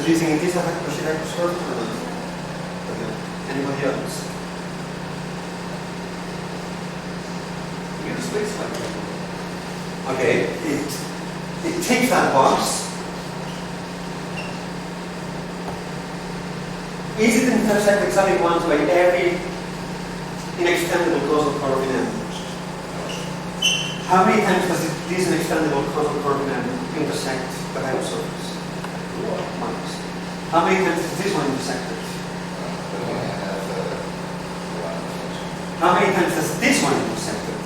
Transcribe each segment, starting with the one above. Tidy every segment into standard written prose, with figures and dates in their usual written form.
do you think it is a Cauchy hypersurface or not? Okay. Anybody else? Use space like that. Okay, it takes that box. Is it intersect exactly once by every inextendable causal curve in M? How many times does this inextendable causal curve in M intersect the hypersurface? Once. How many times does this one intersect it? How many times does this one intersect it?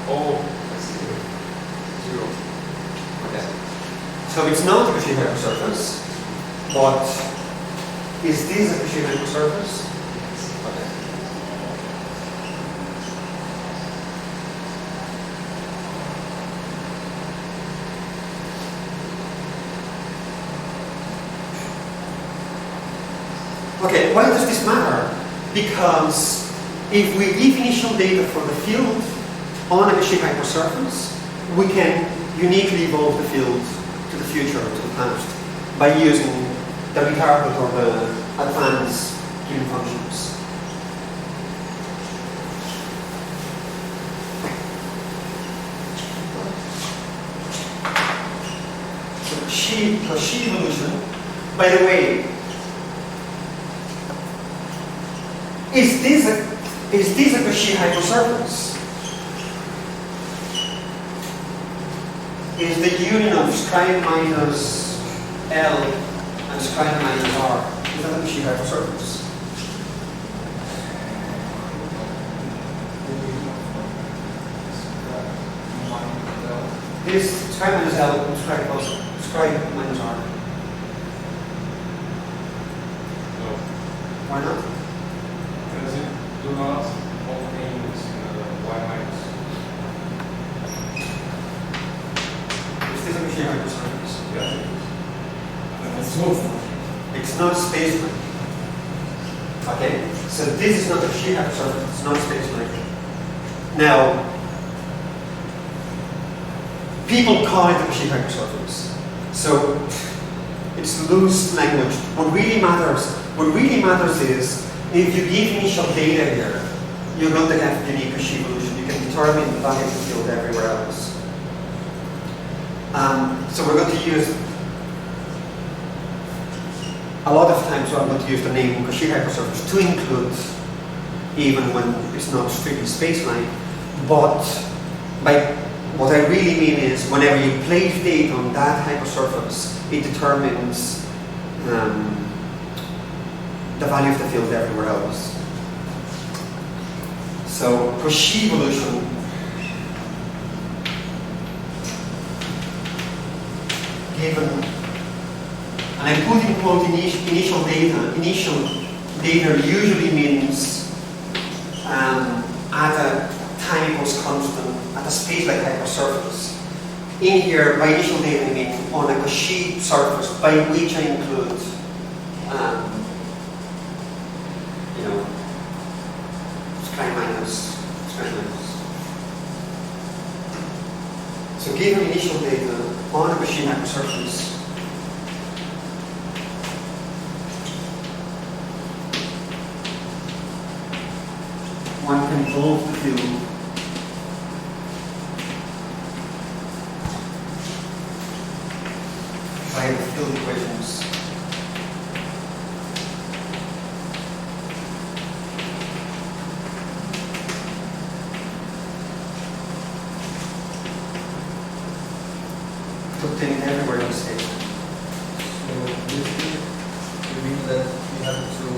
Oh, I see. 0. Okay. So it's not a Cauchy hypersurface, but is this a Cauchy hypersurface? Okay. Okay, why does this matter? Because if we give initial data for the field on a Cauchy hypersurface, we can uniquely evolve the field to the future, to the past, by using the retarded or the advanced Killing functions. So Cauchy evolution, by the way, is this a Cauchy hypersurface? Is the union of scribe minus L and scribe minus R, is that a Cauchy hypersurface? Is scribe minus L and scribe minus R? No. Why not? Because it do not contains y minus. Is this a Cauchy hypersurface? Yes. It's not space-like. Okay? So this is not a Cauchy hypersurface, it's not space-like. Now, people call it a Cauchy hypersurface. So it's loose language. What really matters is if you give initial data here, you're going to have unique Cauchy evolution. You can determine the value of the field everywhere else. So we're going to use a lot of times I'm going to use the name Cauchy hypersurface to include even when it's not strictly space-like. But by what I really mean is whenever you place data on that hypersurface, it determines the value of the field everywhere else. So Cauchy evolution given, and I put in quote initial data. Initial data usually means at a time equals constant, at a space-like hypersurface. In here, by initial data, I mean on a Cauchy surface, by which I include, scribe minus. So given initial data on a Cauchy hypersurface, one can evolve the field by the field equations. To obtain everywhere in the state. So basically, you mean that we have to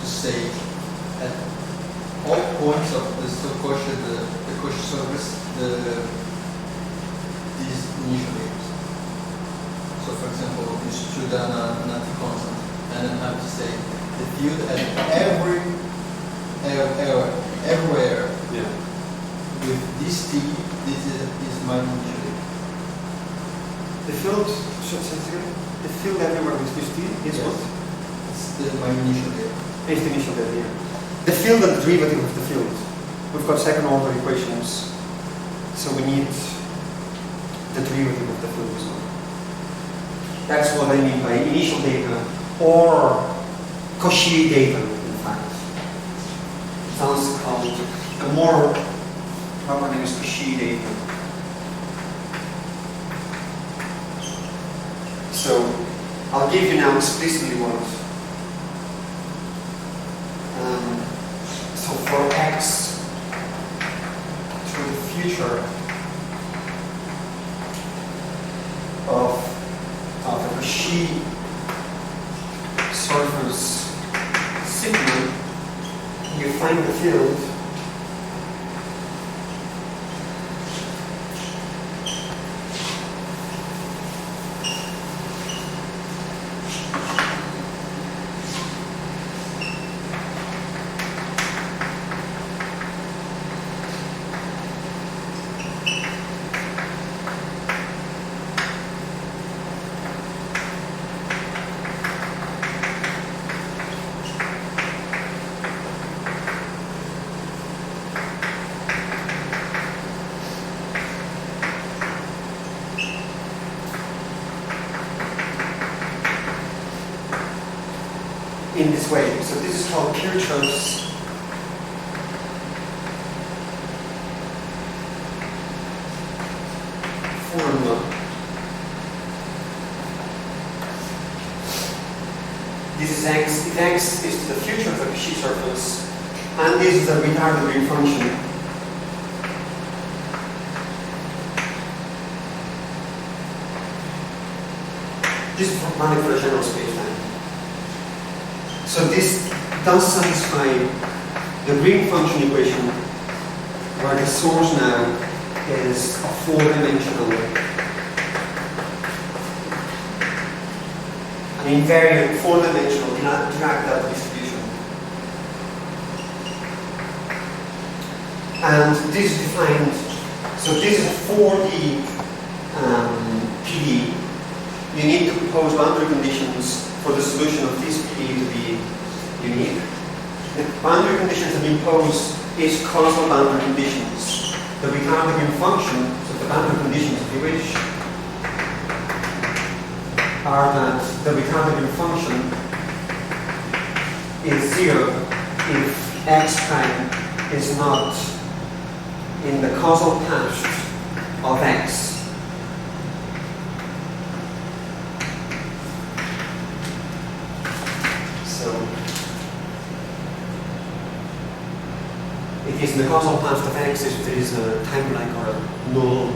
say at all points of the Cauchy, the Cauchy surface, these initial layers. So for example, you should do an anti-constant, and then have to say the field at everywhere Yeah. with this T, this is my initial layer. The field, the field everywhere with this T is Yes. what? It's my initial layer. It's the initial data here. The field and the derivative of the field. We've got second order equations, so we need the derivative of the field as well. That's what I mean by initial data or Cauchy data, in fact. It's also called, the more proper name is Cauchy data. So I'll give you now explicitly what. So for x to the future of a Cauchy surface sigma, you find the field in this way. So this is called Kirchhoff's formula. This is x. If x is to the future of the Cauchy surface, and this is a retarded green function. This is running for a general spacetime. So this does satisfy the green function equation, where the source now is a four-dimensional, an invariant four-dimensional Dirac delta distribution. And this is defined, so this is a 4D PD. You need to propose boundary conditions for the solution of this PD to be unique. The boundary conditions that we impose is causal boundary conditions. The retarded green function, so the boundary conditions, if you wish, are that the retarded green function is 0 if x prime is not in the causal path of x. So it is in the causal path of x if there is a time-like or a null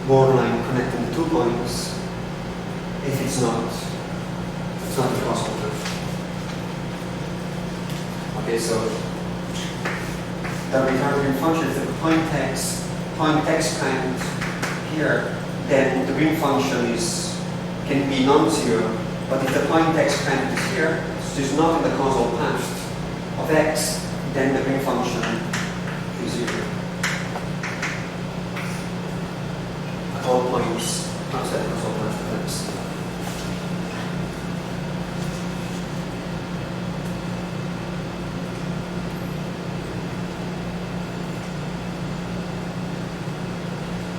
borderline connecting the 2 points. If it's not the causal path. Okay, so the retarded green function is the point x prime here, then the green function can be non-zero. But if the point x prime is here, so it's not in the causal path of x, then the green function is 0 at all points outside the causal path of x.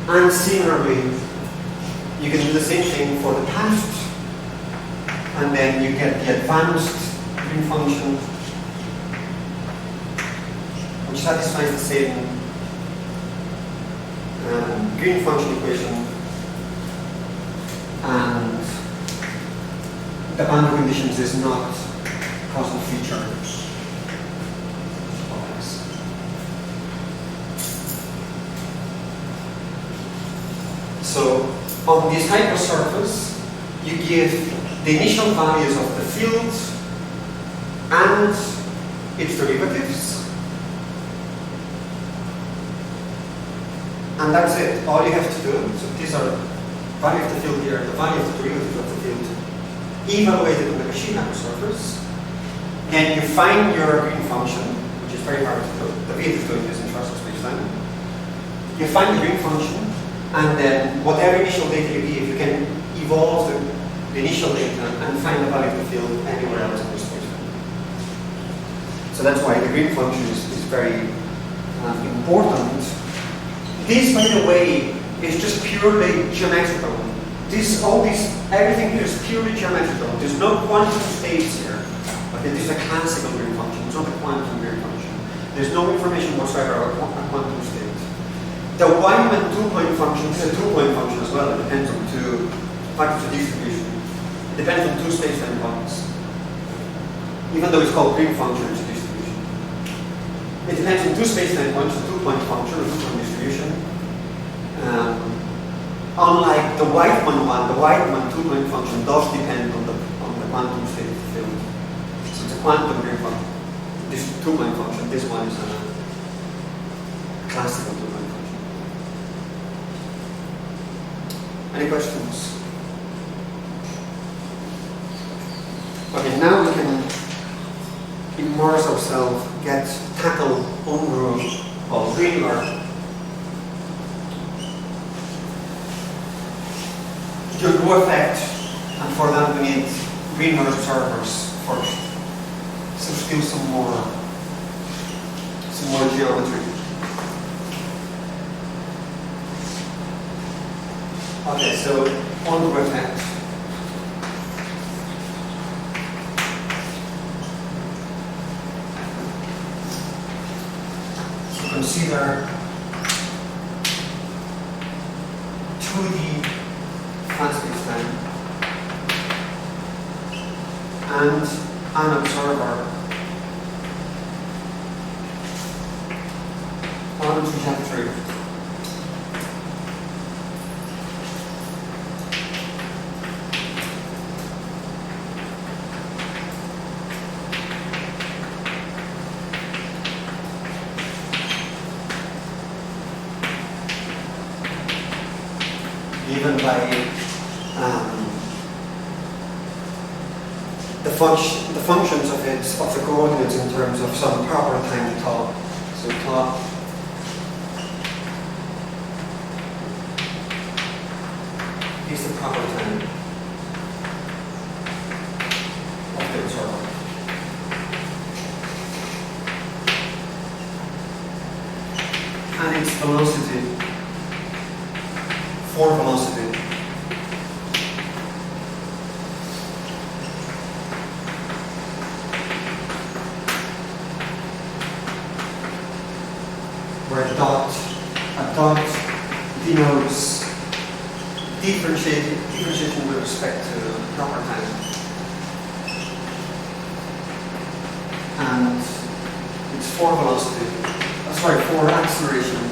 And similarly, you can do the same thing for the past, and then you get the advanced green function, which satisfies the same green function equation, and the boundary conditions is not causal feature of x. So on this hypersurface, you give the initial values of the field and its derivatives. And that's it. All you have to do, so these are value of the field here, the value of the derivative of the field, evaluated on the Cauchy hypersurface. Then you find your green function, which is very hard to do. David is doing this in Schwarzschild spacetime. You find the green function, and then whatever initial data you give, you can evolve the initial data and find the value of the field anywhere else in the spacetime. So that's why the green function is very important. This, by the way, is just purely geometrical. everything here is purely geometrical. There's no quantum states here. Okay, this is a classical green function. It's not a quantum green function. There's no information whatsoever about a quantum state. The Wyman two-point function is a two-point function as well. It depends on two factors of distribution. It depends on two space-time points. Even though it's called green function, it's a distribution. It depends on two space-time points, a two-point function, a two-point distribution. Unlike the Whiteman one, the Whiteman two-point function does depend on the quantum state of the field. So it's a quantum green function. This two-point function, this one is a classical two-point function. Any questions? Okay, now we can immerse ourselves, tackle ungroove or regular Joule effect, and for that we need greener observers first. So still some more geometry. Okay, so ungroove effect. Consider 2D flat space-time and an observer on a trajectory. Given by the functions of the coordinates in terms of some proper time tau. So tau is the proper time of the observer. And its velocity, for velocity. Where a dot denotes differentiation with respect to proper time. And it's for velocity, for acceleration.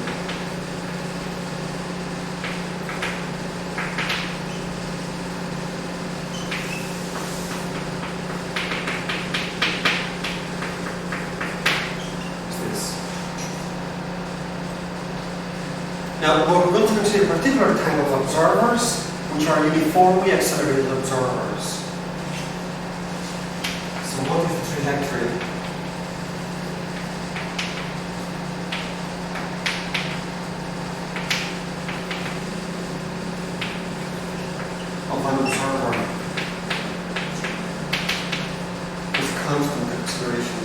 Now, we're going to consider a particular type of observers, which are uniformly accelerated observers. So what is the trajectory of an observer with constant acceleration?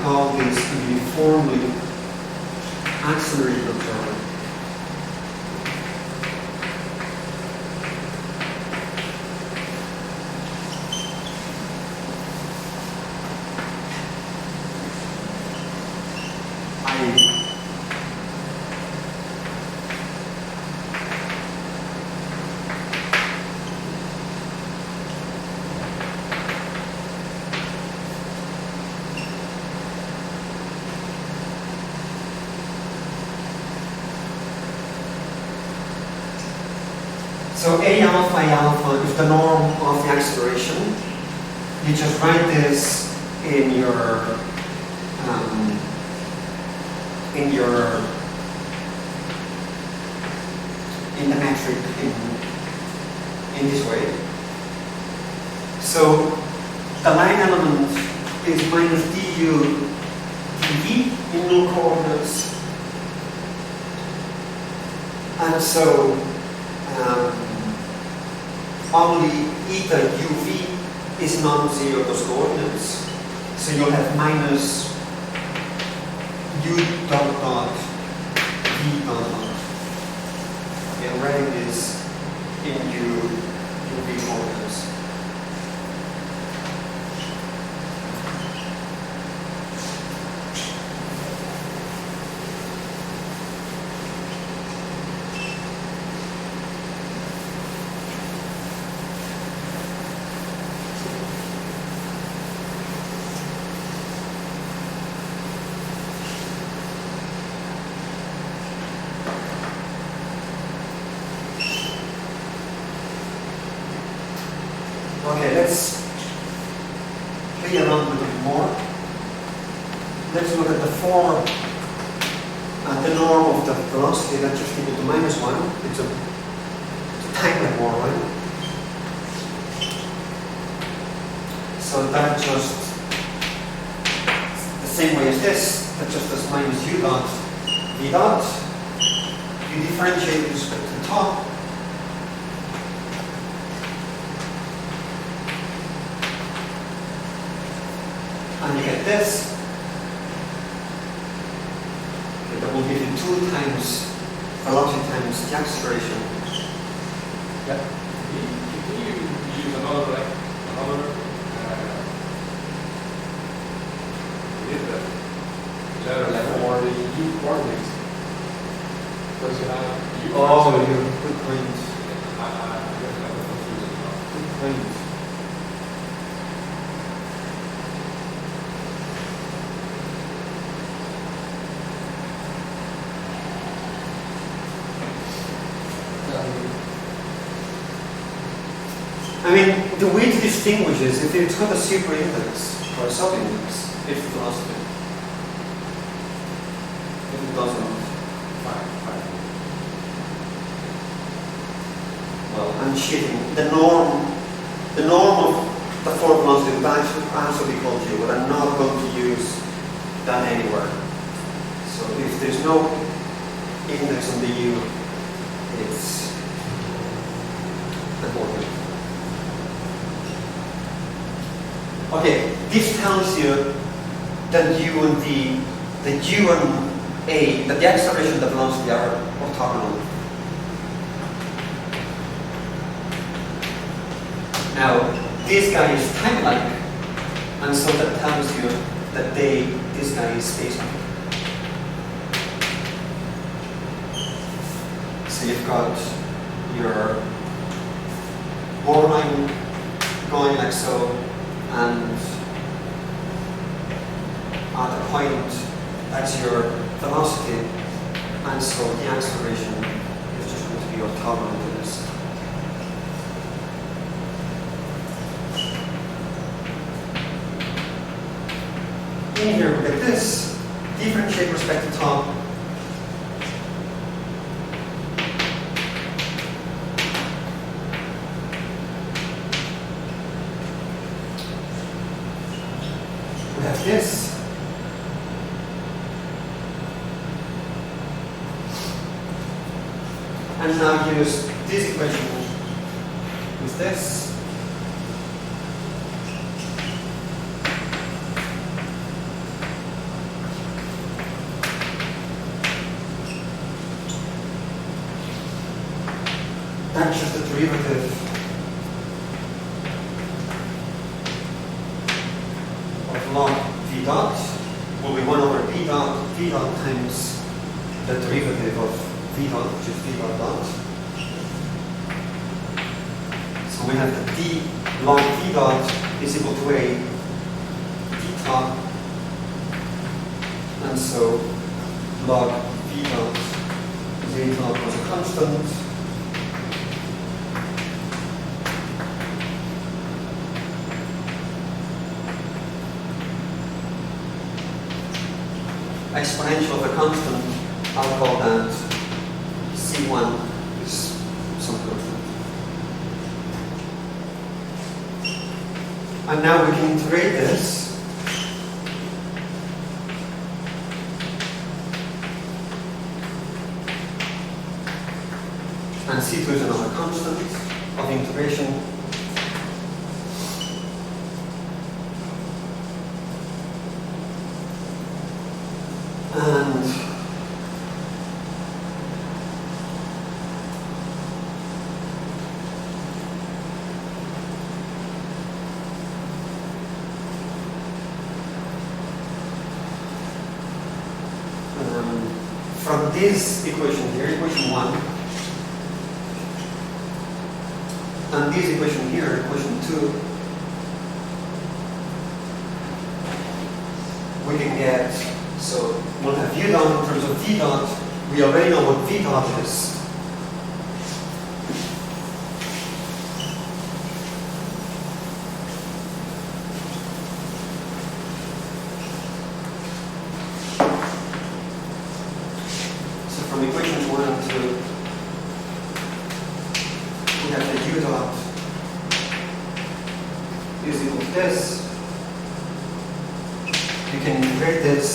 Call this a uniformly accelerated observer. So A alpha is the norm of the acceleration. You just write this in the metric in this way. So the line element is minus du dv in null coordinates, and so only eta uv is non-zero those coordinates. So you'll have minus u dot dot v dot dot. Okay, I'm writing this in u v coordinates. Okay, let's play around a bit more. Let's look at the form and the norm of the velocity that's just equal to -1. It's a tiny bit more, right? So that just the same way as this, that just as minus u dot v dot. You differentiate with respect to the top. And you get this. Okay, that will give you 2 times velocity times the acceleration. Yeah. Can you use another letter for the u coordinates? Because you have u coordinates. Good point. Good point. I mean, the way to distinguish is if it's got a superindex or a subindex, it's velocity. If it doesn't, fine. Well, I'm cheating. The norm of the form velocity would also be called u, but I'm not going to use that anywhere. So if there's no index on the u, it's important. Okay, this tells you that u and v, that u and a, that the acceleration and the velocity are orthogonal. Now, this guy is time-like, and so that tells you that this guy is space-like. So you've got your borderline going like so, and at a point that's your velocity, and so the acceleration is just going to be orthogonal to this. In here we get this, differentiate with respect to top. We have this. And now use this equation with this. That's just the derivative of log v dot will be 1 over v dot times the derivative of v dot, which is v dot dot. So we have that d log v dot is equal to a d top, and so log v dot is a top as a constant. Exponential of a constant, I'll call that C1 is some constant. And now we can integrate this. And C2 is another constant of integration. from this equation here, equation 1, and this equation here, equation 2, we can get, so we'll have u dot in terms of v dot. We already know what v dot is. So from equation 1 and 2, we have that u dot is equal to this. You can integrate this.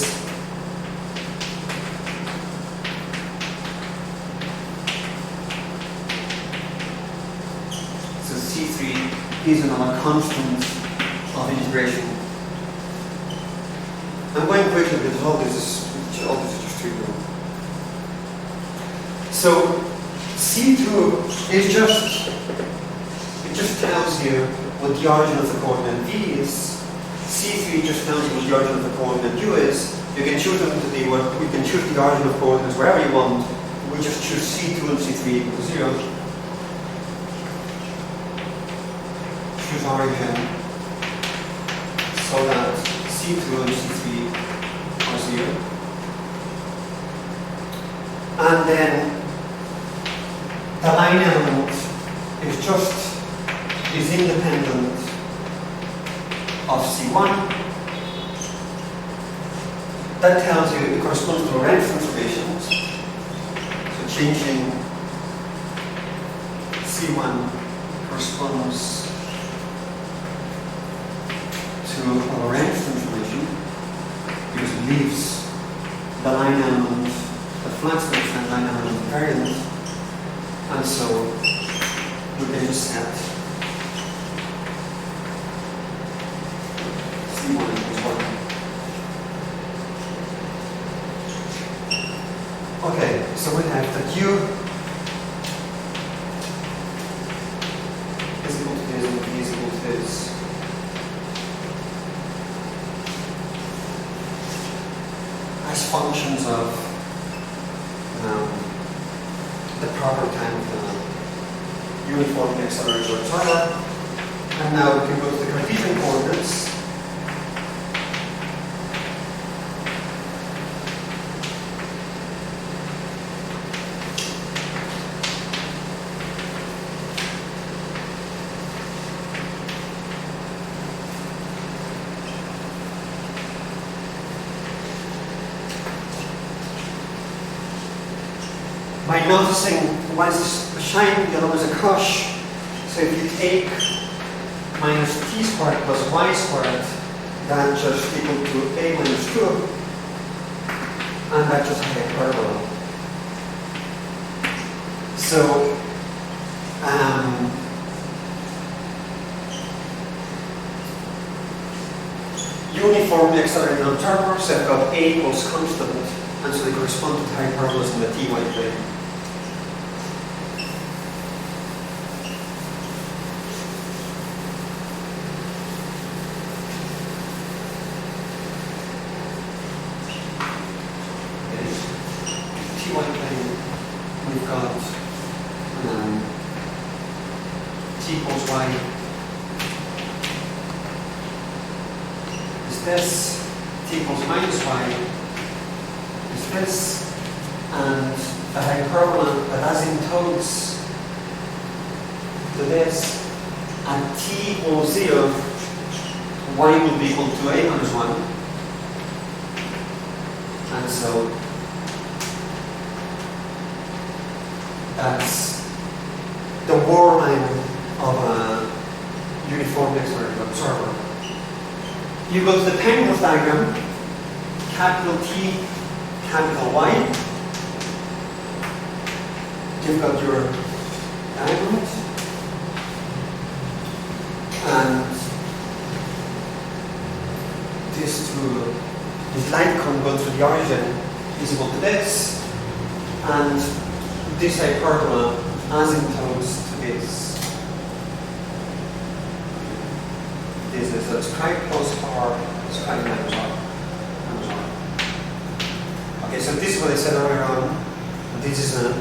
So C3 is another constant of integration. I'm going quickly because all this is just trivial. So C2 is it just tells you what the origin of the coordinate V is. C3 just tells you what the origin of the coordinate U is. You can choose them to be what we can choose the origin of coordinates wherever you want. We just choose C2 and C3 equal to 0. Choose origin so that C2 and C3 are 0. And then the line element is independent of C1. That tells you it corresponds to Lorentz transformations. So changing C1 corresponds to a Lorentz transformation because it leaves the line element, the flat space and line element invariant, and so we can just set C1 equals 1. Okay, so we have that U is equal to this and V is equal to this. As functions of the proper time of the uniformly accelerated observer. And now we can go to the Cartesian coordinates. By noticing one is a shine, the other is a cosh. So if you take minus t squared plus y squared, that's just equal to a minus 2, and that's just a hyperbola. So uniformly accelerated observers have got a equals constant, and so they correspond to hyperbolas in the ty plane. Ty plane, we've got t equals y is this, t equals minus y is this, and the hyperbola that asymptotes to this at t equals 0, y will be equal to a minus 1, and so that's the war line of a uniformly accelerated observer. You go to the Penrose diagram, capital T, capital Y. You've got your diamond, and this light cone going through the origin is equal to this, and this hyperbola asymptotes to this. This is a stripe plus r, stripe minus r. Okay, so this is what I said earlier on. This is an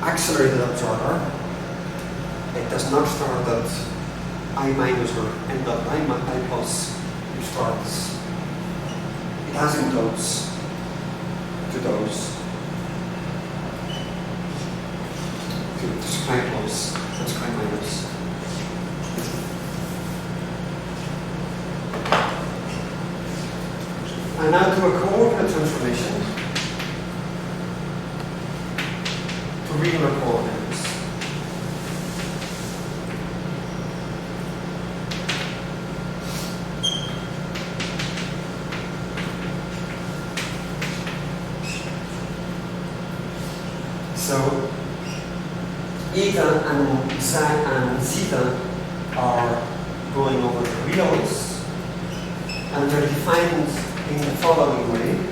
accelerated observer. It does not start at I minus or end at I plus. It starts. It has asymptotes to those. To sky plus and sky minus. And now do a coordinate transformation to regular coordinates. So eta and psi and zeta are going over the reals, and they're defined in the following way.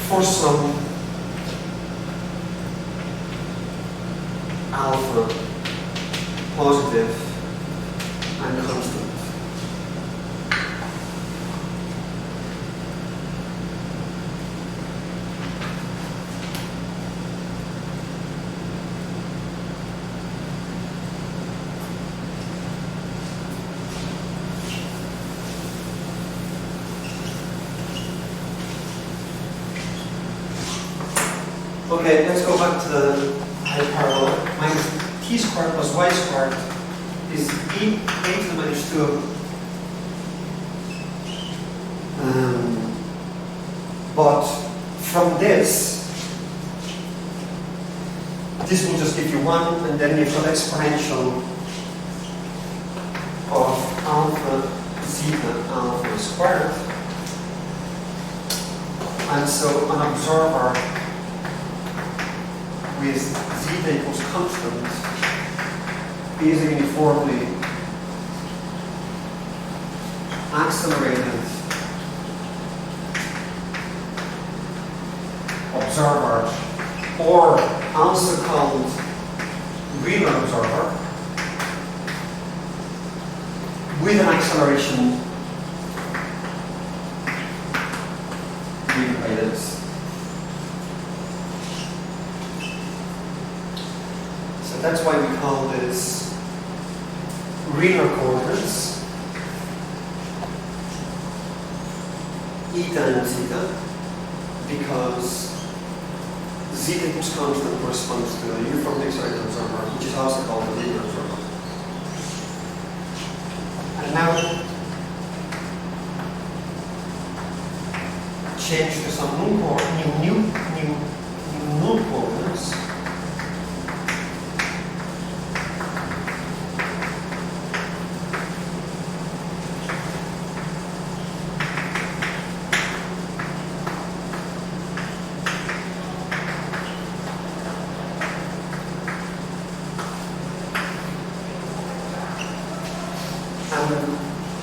For some alpha positive and constant. Okay, let's go back to the hyperbola. Minus t squared plus y squared is e a to the minus 2. But from this will just give you 1, and then you've got exponential of alpha zeta alpha squared. And so an observer with zeta equals constant is a uniformly accelerated observer, or also called real observer, with an acceleration given by this. That's why we call this real coordinates, eta and zeta, because zeta equals constant corresponds to the uniformly accelerated observer, which is also called the real observer. And now change to some new null coordinates.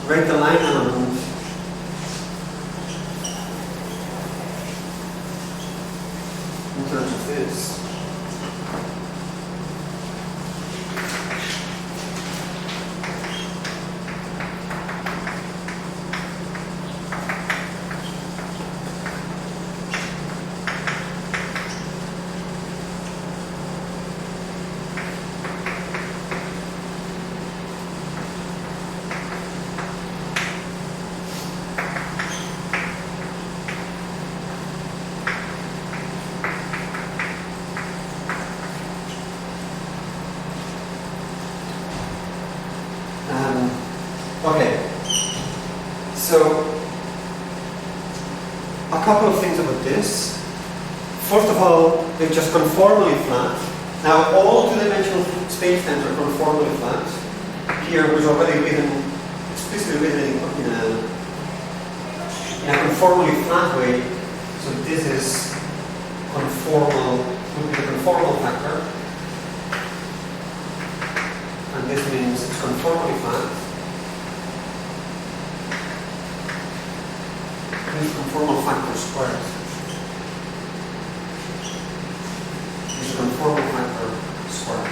Write the line element in terms of this. Okay, so a couple of things about this. First of all, they're just conformally flat. Now, all two-dimensional spacetimes are conformally flat. Here was already written, explicitly written in a conformally flat way. So this is conformal, would be the conformal factor. And this means it's conformally flat. squared. Is a conformal factor squared.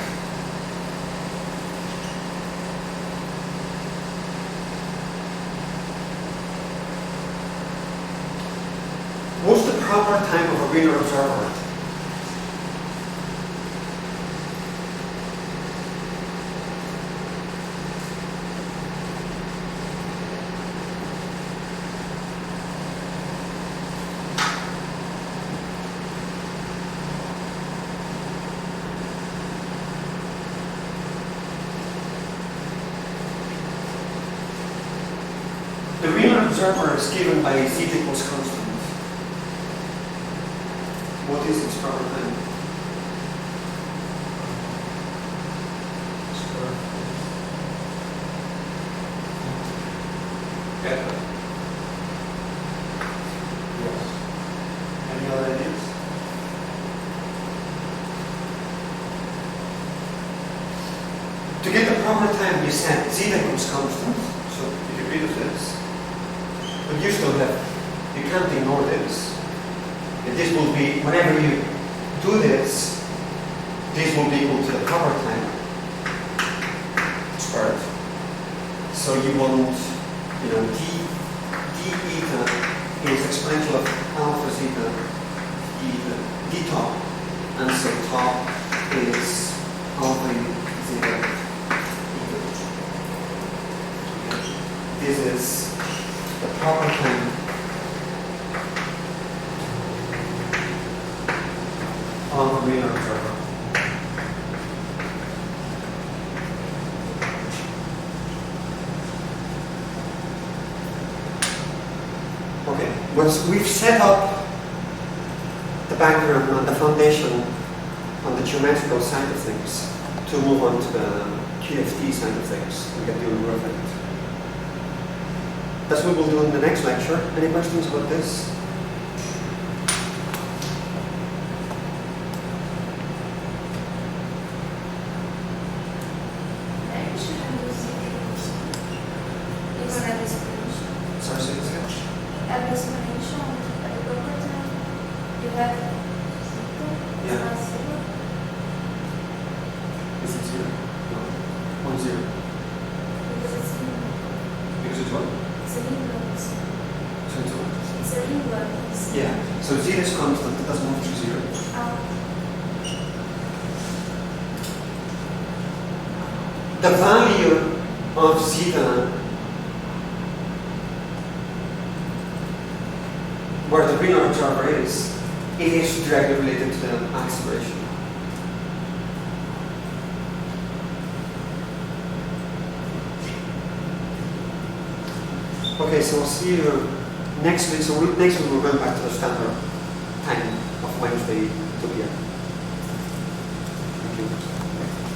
What's the proper time of a Wiener observer? The Wiener observer is given by z equals constant. What is its proper time? Better. Yes. Any other ideas? To get the proper time, you set z equals constant, so you get rid of this. But you still have, you can't ignore this. And this will be, whenever you do this will be equal to the proper time squared. So you want, d eta is exponential of alpha zeta d top, and so top is alpha zeta eta. This is the proper time on the Wiener observer. Okay, once we've set up the background and the foundation on the geometrical side of things, to move on to the QFT side of things and get the perfect. That's what we'll do in the next lecture. Any questions about this? Sorry, say this again. Yeah. Is it 0? No. 1, 0. Because it's what? So it's what? Yeah. So z is constant, it doesn't move to 0. The value of zeta, where the Wiener observer is directly related to the acceleration. Okay, so we'll see you next week. So next week we're going back to the standard time of Wednesday to here. Thank you.